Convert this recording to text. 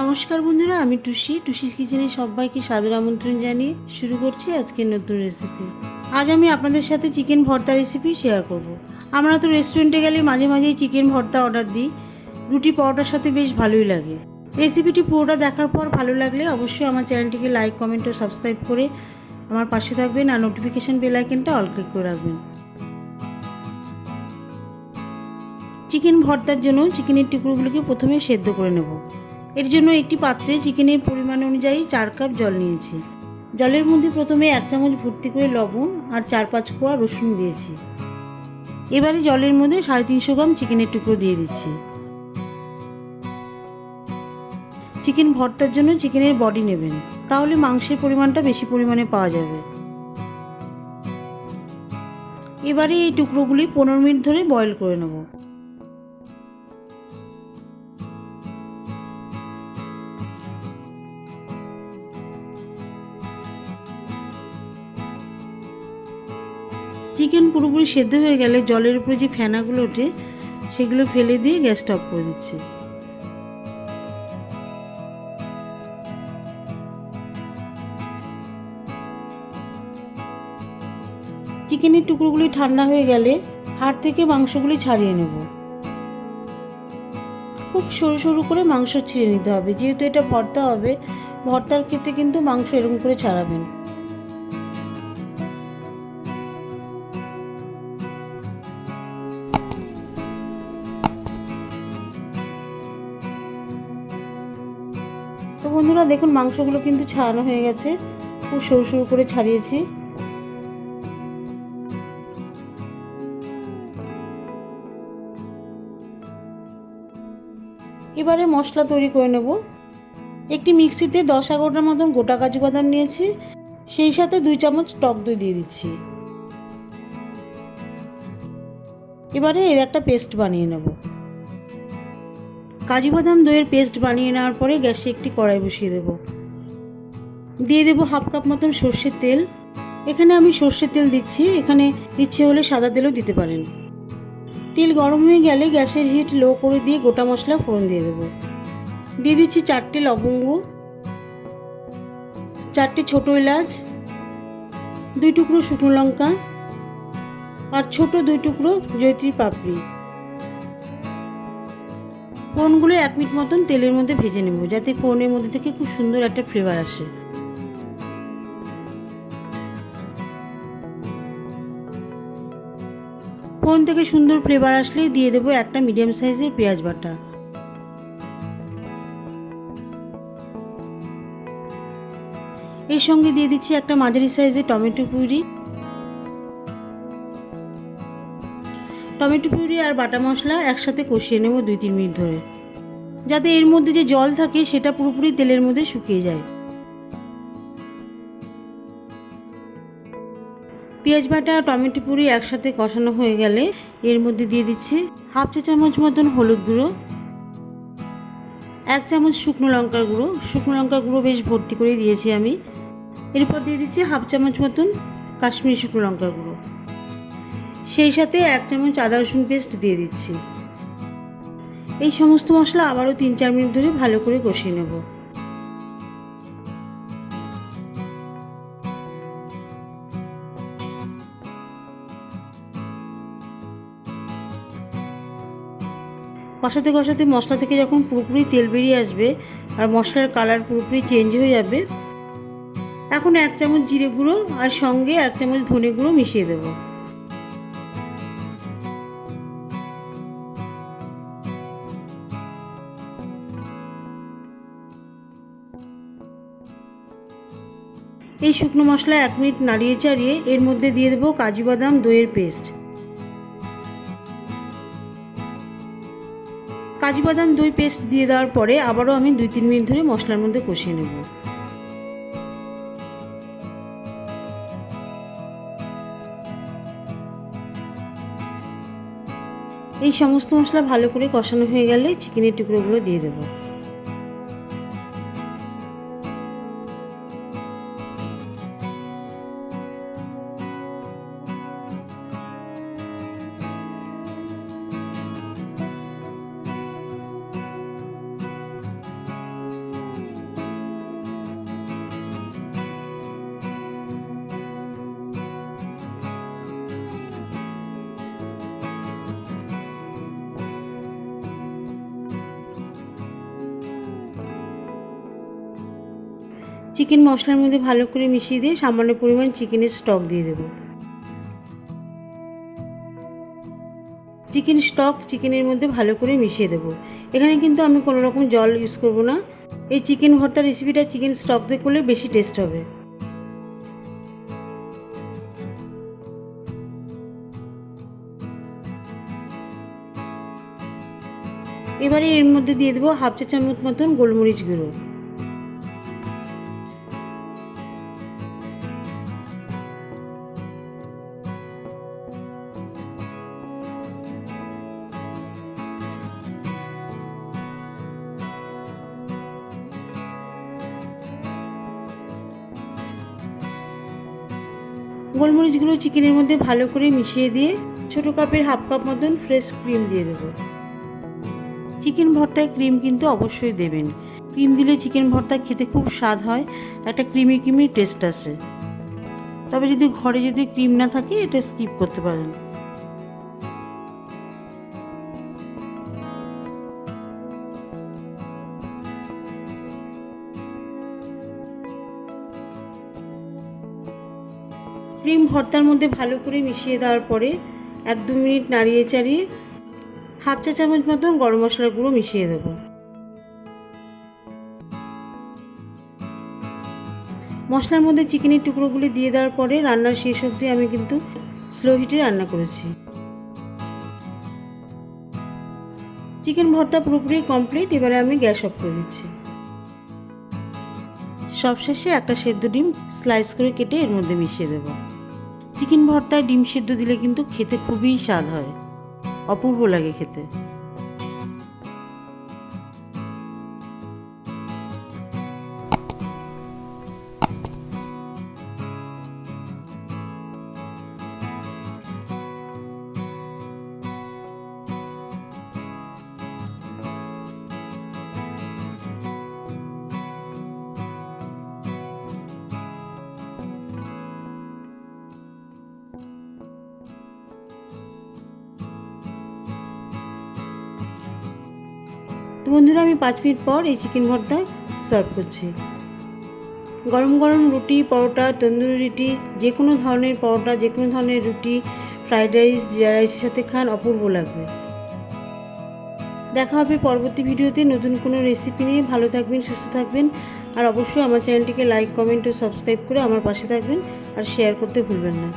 নমস্কার বন্ধুরা, আমি টুসিস কিচেনে সবাইকে সাদর আমন্ত্রণ জানিয়ে শুরু করছি আজকের নতুন রেসিপি। আজ আমি আপনাদের সাথে চিকেন ভর্তা রেসিপি শেয়ার করব। আমরা তো রেস্টুরেন্টে গেলে মাঝে মাঝেই চিকেন ভর্তা অর্ডার দিই, রুটি পরোটার সাথে বেশ ভালোই লাগে। রেসিপিটি পুরোটা দেখার পর ভালো লাগলে অবশ্যই আমার চ্যানেলটিকে লাইক, কমেন্ট ও সাবস্ক্রাইব করে আমার পাশে থাকবেন আর নোটিফিকেশান বেল আইকনটা অল ক্লিক করে রাখবেন। চিকেন ভর্তার জন্য চিকেনের টুকরোগুলোকে প্রথমে সেদ্ধ করে নেব। এর জন্য একটি পাত্রে চিকেনের পরিমাণ অনুযায়ী 4 কাপ জল নিয়েছি। জলের মধ্যে প্রথমে 1 চামচ ভর্তি করে লবণ আর 4-5 কোয়া রসুন দিয়েছি। এবারে জলের মধ্যে 350 গ্রাম চিকেনের টুকরো দিয়ে দিচ্ছি। চিকেন ভর্তার জন্য চিকেনের বডি নেবেন, তাহলে মাংসের পরিমাণটা বেশি পরিমাণে পাওয়া যাবে। এবারে এই টুকরোগুলি 15 মিনিট ধরে বয়েল করে নেব। চিকেন পুরোপুরি সেদ্ধ হয়ে গেলে জলের উপরে যে ফেনাগুলো ওঠে সেগুলো ফেলে দিয়ে গ্যাসটা অফ করে দিচ্ছি। চিকেনের টুকরোগুলি ঠান্ডা হয়ে গেলে হাড় থেকে মাংসগুলি ছাড়িয়ে নেব। খুব সরু সরু করে মাংস ছিঁড়ে নিতে হবে, যেহেতু এটা ভর্তা হবে। ভর্তার ক্ষেত্রে কিন্তু মাংস এরকম করে ছাড়াবেন। তো বন্ধুরা দেখুন, মাংসগুলো কিন্তু ছাড়ানো হয়ে গেছে, খুব সরু সরু করে ছাড়িয়েছি। এবারে মশলা তৈরি করে নেব। একটি মিক্সিতে 10-11টার মতন গোটা কাজু বাদাম নিয়েছি, সেই সাথে 2 চামচ টক দই দিয়ে দিচ্ছি। এবারে এর একটা পেস্ট বানিয়ে নেব। কাজু বাদাম দইয়ের পেস্ট বানিয়ে নেওয়ার পরে গ্যাসে একটি কড়াই বসিয়ে দেব। দিয়ে দেব 1/2 কাপ মতন সর্ষের তেল। এখানে আমি সর্ষের তেল দিচ্ছি, এখানে ইচ্ছে হলে সাদা তেলও দিতে পারেন। তেল গরম হয়ে গেলে গ্যাসের হিট লো করে দিয়ে গোটা মশলা ফোড়ন দিয়ে দেব। দিয়ে দিচ্ছি 4টে লবঙ্গ, 4টে ছোটো এলাচ, 2 টুকরো শুকনো লঙ্কা আর ছোট 2 টুকরো জয়িত্রী পাপড়ি। ফোড়নগুলো 1 মিনিট মতন তেলের মধ্যে ভেজে নেব, যাতে ফোড়নের মধ্যে থেকে খুব সুন্দর একটা ফ্লেভার আসে। ফোড়ন থেকে সুন্দর ফ্লেভার আসলেই দিয়ে দেবো একটা মিডিয়াম সাইজের পেঁয়াজ বাটা। এর সঙ্গে দিয়ে দিচ্ছি একটা মাঝারি সাইজের টমেটো পিউরি। টমেটো পিউরি আর বাটা মশলা একসাথে কষিয়ে নেব 2-3 মিনিট ধরে, যাতে এর মধ্যে যে জল থাকে সেটা পুরোপুরি তেলের মধ্যে শুকিয়ে যায়। পেঁয়াজ বাটা আর টমেটো পিউরি একসাথে কষানো হয়ে গেলে এর মধ্যে দিয়ে দিচ্ছি 1/2 চা চামচ মতন হলুদ গুঁড়ো, 1 চামচ শুকনো লঙ্কার গুঁড়ো। শুকনো লঙ্কার গুঁড়ো বেশ ভর্তি করে দিয়েছি আমি। এরপর দিয়ে দিচ্ছি 1/2 চামচ মতন কাশ্মীরি শুকনো লঙ্কার গুঁড়ো, সেই সাথে 1 চামচ আদা রসুন পেস্ট দিয়ে দিচ্ছি। এই সমস্ত মশলা আবারও 3-4 মিনিট ধরে ভালো করে কষিয়ে নেব। কষাতে কষাতে মশলা থেকে যখন পুরোপুরি তেল বেরিয়ে আসবে আর মশলার কালার পুরোপুরি চেঞ্জ হয়ে যাবে, এখন 1 চামচ জিরে গুঁড়ো আর সঙ্গে 1 চামচ ধনে গুঁড়ো মিশিয়ে দেব। এই শুকনো মশলা 1 মিনিট নাড়িয়ে চাড়িয়ে এর মধ্যে দিয়ে দেবো কাজু বাদাম দইয়ের পেস্ট। কাজু বাদাম দই পেস্ট দিয়ে দেওয়ার পরে আবারও আমি 2-3 মিনিট ধরে মশলার মধ্যে কষিয়ে নেব। এই সমস্ত মশলা ভালো করে কষানো হয়ে গেলে চিকেনের টুকরোগুলো দিয়ে দেব। চিকেন মশলার মধ্যে ভালো করে মিশিয়ে দিয়ে সামান্য পরিমাণ চিকেনের স্টক দিয়ে দেব। চিকেন স্টক চিকেনের মধ্যে ভালো করে মিশিয়ে দেব। এখানে কিন্তু আমি কোনো রকম জল ইউজ করব না। এই চিকেন ভর্তা রেসিপিটা চিকেন স্টক দিয়ে করলে বেশি টেস্ট হবে। এবারে এর মধ্যে দিয়ে দেবো হাফ চা চামচ মতন গোলমরিচ গুঁড়ো। গোলমরিচ গুঁড়ো চিকেনের মধ্যে ভালো করে মিশিয়ে দিয়ে ছোটো কাপের হাফ কাপ মতন ফ্রেশ ক্রিম দিয়ে দেবো। চিকেন ভর্তায় ক্রিম কিন্তু অবশ্যই দেবেন। ক্রিম দিলে চিকেন ভর্তা খেতে খুব স্বাদ হয়, একটা ক্রিমি ক্রিমি টেস্ট আসে। তবে যদি ঘরে যদি ক্রিম না থাকে এটা স্কিপ করতে পারেন। ক্রিম ভর্তার মধ্যে ভালো করে মিশিয়ে দেওয়ার পরে 1-2 মিনিট নাড়িয়ে চাড়িয়ে হাফ চা চামচ মতন গরম মশলার গুঁড়ো মিশিয়ে দেবো। মশলার মধ্যে চিকেনের টুকরোগুলি দিয়ে দেওয়ার পরে রান্নার শেষ অবধি আমি কিন্তু স্লো হিটে রান্না করেছি। চিকেন ভর্তা পুরোপুরি কমপ্লিট। এবারে আমি গ্যাস অফ করে দিচ্ছি। সবশেষে একটা সেদ্ধ ডিম স্লাইস করে কেটে এর মধ্যে মিশিয়ে দেব। চিকেন ভর্তায় ডিম সেদ্ধ দিলে কিন্তু খেতে খুবই স্বাদ হয়, অপূর্ব লাগে খেতে। তো বন্ধুরা, আমি 5 মিনিট পর এই চিকেন ভর্তা সার্ভ করছি। গরম গরম রুটি, পরোটা, তন্দুরি রুটি, যে কোনো ধরনের পরোটা, যে কোনো ধরনের রুটি, ফ্রাইড রাইস, জিরা রাইসের সাথে খান, অপূর্ব লাগবে। দেখা হবে পরবর্তী ভিডিওতে নতুন কোনো রেসিপি নিয়ে। ভালো থাকবেন, সুস্থ থাকবেন, আর অবশ্যই আমার চ্যানেলটিকে লাইক, কমেন্ট ও সাবস্ক্রাইব করে আমার পাশে থাকবেন, আর শেয়ার করতে ভুলবেন না।